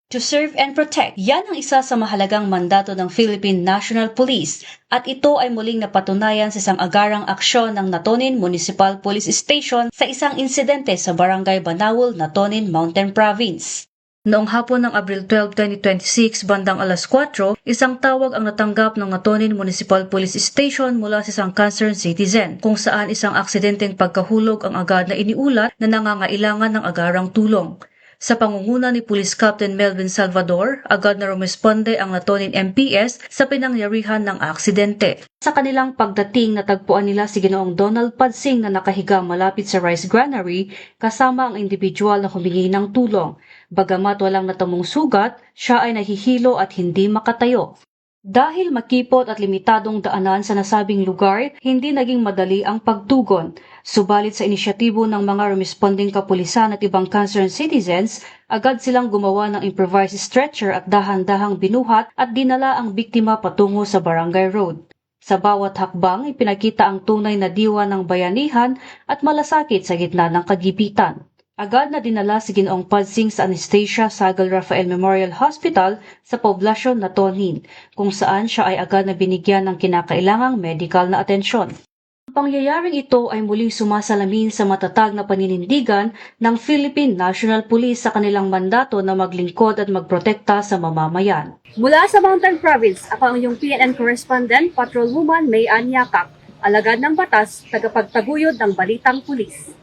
To serve and protect, yan ang isa sa mahalagang mandato ng Philippine National Police at ito ay muling napatunayan sa isang agarang aksyon ng Natonin Municipal Police Station sa isang insidente sa Barangay Banawol, Natonin Mountain Province. Noong hapon ng Abril 12, 2026, bandang alas 4, isang tawag ang natanggap ng Natonin Municipal Police Station mula sa isang concerned citizen kung saan isang aksidenteng pagkahulog ang agad na iniulat na nangangailangan ng agarang tulong. Sa pangunguna ni Police Captain Melvin Salvador, agad na rumesponde ang Natonin MPS sa pinangyarihan ng aksidente. Sa kanilang pagdating, natagpuan nila si Ginoong Donald Padsing na nakahiga malapit sa rice granary kasama ang individual na humingi ng tulong. Bagamat walang natamong sugat, siya ay nahihilo at hindi makatayo. Dahil makipot at limitadong daanan sa nasabing lugar, hindi naging madali ang pagtugon. Subalit sa inisyatibo ng mga responding kapulisan at ibang concerned citizens, agad silang gumawa ng improvised stretcher at dahan-dahang binuhat at dinala ang biktima patungo sa barangay road. Sa bawat hakbang, ipinakita ang tunay na diwa ng bayanihan at malasakit sa gitna ng kagipitan. Agad na dinala si Ginoong Padsing sa Anastasia Sagal Rafael Memorial Hospital sa poblasyon Natonin, kung saan siya ay agad na binigyan ng kinakailangang medical na atensyon. Ang pangyayaring ito ay muling sumasalamin sa matatag na paninindigan ng Philippine National Police sa kanilang mandato na maglingkod at magprotekta sa mamamayan. Mula sa Mountain Province, ako ang iyong PNN correspondent, Patrolwoman May Anyakak, alagad ng batas, tagapagtaguyod ng balitang pulis.